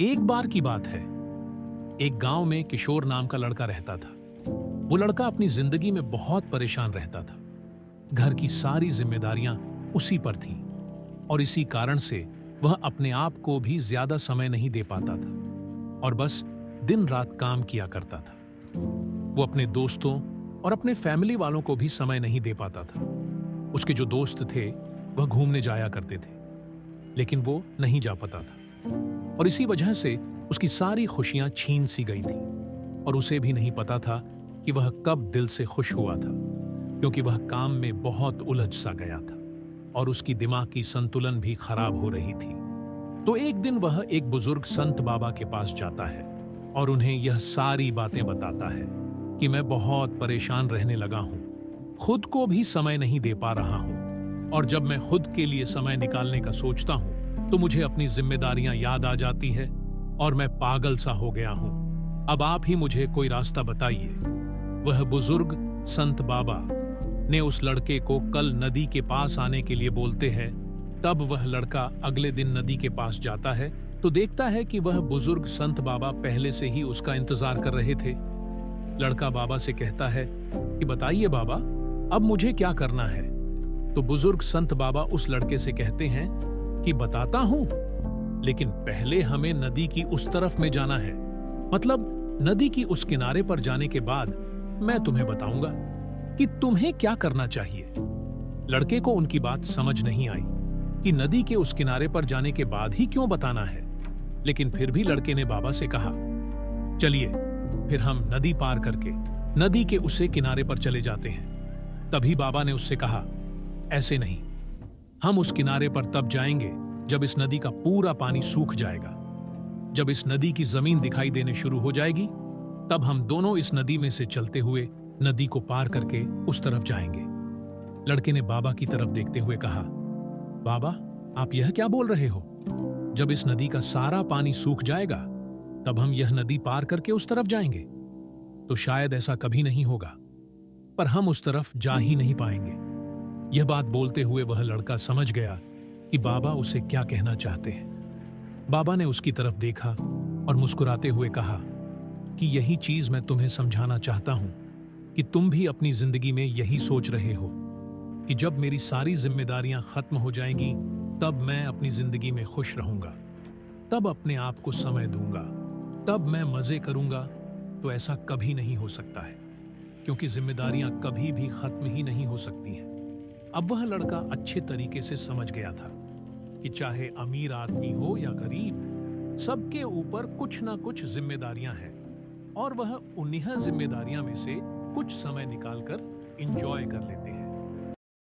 एक बार की बात है। एक गांव में किशोर नाम का लड़का रहता था। वो लड़का अपनी जिंदगी में बहुत परेशान रहता था। घर की सारी जिम्मेदारियां उसी पर थीं और इसी कारण से वह अपने आप को भी ज्यादा समय नहीं दे पाता था और बस दिन रात काम किया करता था। वो अपने दोस्तों और अपने फैमिली वालों को भी समय नहीं दे पाता था। उसके जो दोस्त थे वह घूमने जाया करते थे, लेकिन वो नहीं जा पाता था और इसी वजह से उसकी सारी खुशियां छीन सी गई थी और उसे भी नहीं पता था कि वह कब दिल से खुश हुआ था, क्योंकि वह काम में बहुत उलझ सा गया था और उसकी दिमाग की संतुलन भी खराब हो रही थी। तो एक दिन वह एक बुजुर्ग संत बाबा के पास जाता है और उन्हें यह सारी बातें बताता है कि मैं बहुत परेशान रहने लगा हूं, खुद को भी समय नहीं दे पा रहा हूं और जब मैं खुद के लिए समय निकालने का सोचता हूं तो मुझे अपनी जिम्मेदारियां याद आ जाती है और मैं पागल सा हो गया हूं। अब आप ही मुझे कोई रास्ता बताइए। वह बुजुर्ग संत बाबा ने उस लड़के को कल नदी के पास आने के लिए बोलते हैं। तब वह लड़का अगले दिन नदी के पास जाता है तो देखता है कि वह बुजुर्ग संत बाबा पहले से ही उसका इंतजार कर रहे थे। लड़का बाबा से कहता है कि बताइए बाबा, अब मुझे क्या करना है। तो बुजुर्ग संत बाबा उस लड़के से कहते हैं कि बताता हूं, लेकिन पहले हमें नदी की उस तरफ में जाना है, मतलब नदी की उस किनारे पर जाने के बाद मैं तुम्हें बताऊंगा कि तुम्हें क्या करना चाहिए। लड़के को उनकी बात समझ नहीं आई कि नदी के उस किनारे पर जाने के बाद ही क्यों बताना है, लेकिन फिर भी लड़के ने बाबा से कहा, चलिए फिर हम नदी पार करके नदी के उसे किनारे पर चले जाते हैं। तभी बाबा ने उससे कहा, ऐसे नहीं, हम उस किनारे पर तब जाएंगे जब इस नदी का पूरा पानी सूख जाएगा। जब इस नदी की जमीन दिखाई देने शुरू हो जाएगी तब हम दोनों इस नदी में से चलते हुए नदी को पार करके उस तरफ जाएंगे। लड़के ने बाबा की तरफ देखते हुए कहा, बाबा आप यह क्या बोल रहे हो? जब इस नदी का सारा पानी सूख जाएगा तब हम यह नदी पार करके उस तरफ जाएंगे? तो शायद ऐसा कभी नहीं होगा, पर हम उस तरफ जा ही नहीं पाएंगे। यह बात बोलते हुए वह लड़का समझ गया कि बाबा उसे क्या कहना चाहते हैं। बाबा ने उसकी तरफ देखा और मुस्कुराते हुए कहा कि यही चीज मैं तुम्हें समझाना चाहता हूं कि तुम भी अपनी जिंदगी में यही सोच रहे हो कि जब मेरी सारी जिम्मेदारियां खत्म हो जाएंगी तब मैं अपनी जिंदगी में खुश रहूंगा, तब अपने आप को समय दूंगा, तब मैं मजे करूंगा। तो ऐसा कभी नहीं हो सकता है, क्योंकि जिम्मेदारियां कभी भी खत्म ही नहीं हो सकती हैं। अब वह लड़का अच्छे तरीके से समझ गया था कि चाहे अमीर आदमी हो या गरीब, सबके ऊपर कुछ ना कुछ जिम्मेदारियां हैं और वह उन्हीं जिम्मेदारियां में से कुछ समय निकालकर एंजॉय कर लेते हैं।